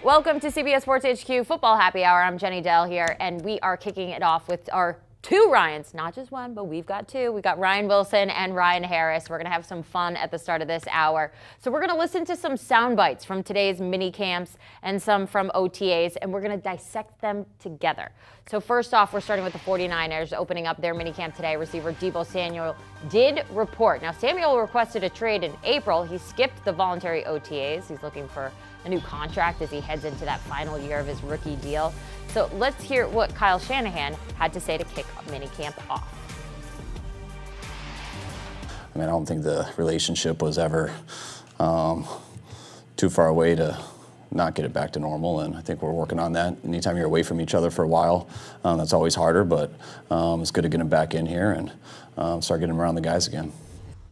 Welcome to CBS Sports HQ Football Happy Hour. I'm Jenny Dell here, and we are kicking it off with our two Ryans, not just one, but we've got two. We've got Ryan Wilson and Ryan Harris. We're going to have some fun at the start of this hour. So we're going to listen to some sound bites from today's mini camps and some from OTAs, and we're going to dissect them together. So first off, we're starting with the 49ers opening up their mini camp today. Receiver Deebo Samuel did report. Now, Samuel requested a trade in April. He skipped the voluntary OTAs. He's looking for a new contract as he heads into that final year of his rookie deal. So let's hear what Kyle Shanahan had to say to kick minicamp off. I mean, I don't think the relationship was ever too far away to not get it back to normal, and I think we're working on that. Anytime you're away from each other for a while, that's always harder, but it's good to get him back in here and start getting him around the guys again.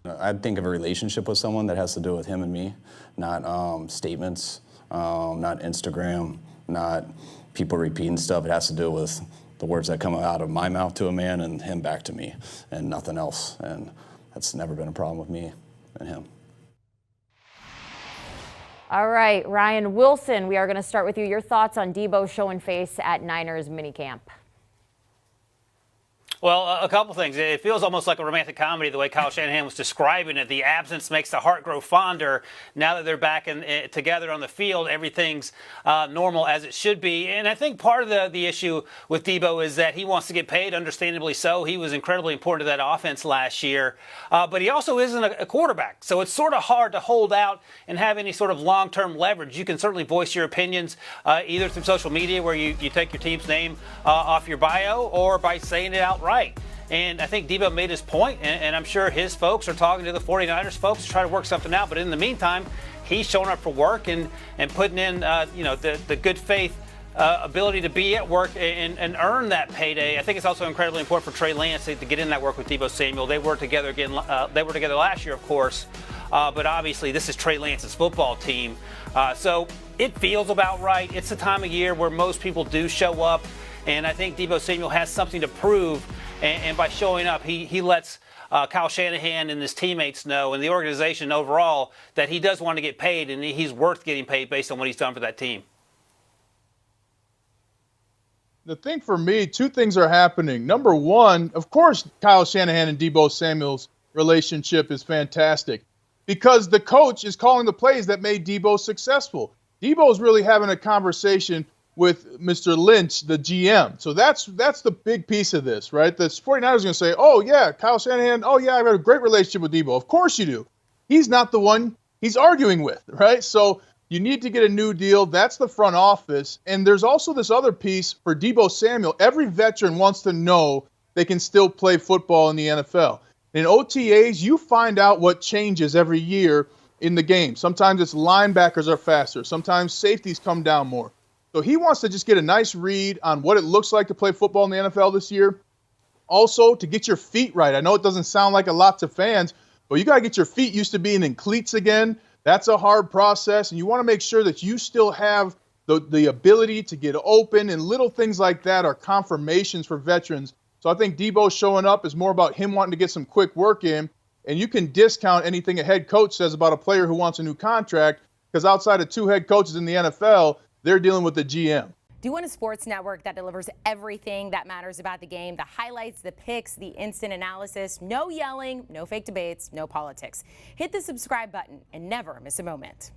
I think of a relationship with someone that has to do with him and me, not statements, not Instagram, not people repeating stuff. It has to do with the words that come out of my mouth to a man and him back to me, and nothing else. And that's never been a problem with me and him. All right, Ryan Wilson, we are going to start with you. Your thoughts on Deebo showing face at Niners minicamp? Well, a couple things. It feels almost like a romantic comedy the way Kyle Shanahan was describing it. The absence makes the heart grow fonder. Now that they're back together on the field, everything's normal as it should be. And I think part of the issue with Deebo is that he wants to get paid, understandably so. He was incredibly important to that offense last year. But he also isn't a quarterback. So it's sort of hard to hold out and have any sort of long-term leverage. You can certainly voice your opinions either through social media where you take your team's name off your bio or by saying it outright. And I think Deebo made his point, and I'm sure his folks are talking to the 49ers folks to try to work something out. But in the meantime, he's showing up for work and putting in the good faith ability to be at work and earn that payday. I think it's also incredibly important for Trey Lance to get in that work with Deebo Samuel. They were together again. They were together last year, of course. But obviously, this is Trey Lance's football team. So it feels about right. It's the time of year where most people do show up. And I think Deebo Samuel has something to prove. And by showing up, he lets Kyle Shanahan and his teammates know, and the organization overall, that he does want to get paid, and he's worth getting paid based on what he's done for that team. The thing for me, two things are happening. Number one, of course, Kyle Shanahan and Deebo Samuel's relationship is fantastic because the coach is calling the plays that made Deebo successful. Deebo is really having a conversation with Mr. Lynch, the GM. So that's the big piece of this, right? The 49ers are going to say, oh, yeah, Kyle Shanahan, oh, yeah, I've had a great relationship with Deebo. Of course you do. He's not the one he's arguing with, right? So you need to get a new deal. That's the front office. And there's also this other piece for Deebo Samuel. Every veteran wants to know they can still play football in the NFL. In OTAs, you find out what changes every year in the game. Sometimes it's linebackers are faster. Sometimes safeties come down more. So he wants to just get a nice read on what it looks like to play football in the NFL this year. Also, to get your feet right. I know it doesn't sound like a lot to fans, but you got to get your feet used to being in cleats again. That's a hard process, and you want to make sure that you still have the ability to get open, and little things like that are confirmations for veterans. So I think Deebo showing up is more about him wanting to get some quick work in, and you can discount anything a head coach says about a player who wants a new contract because outside of two head coaches in the NFL, they're dealing with the GM. Do you want a sports network that delivers everything that matters about the game? The highlights, the picks, the instant analysis, no yelling, no fake debates, no politics. Hit the subscribe button and never miss a moment.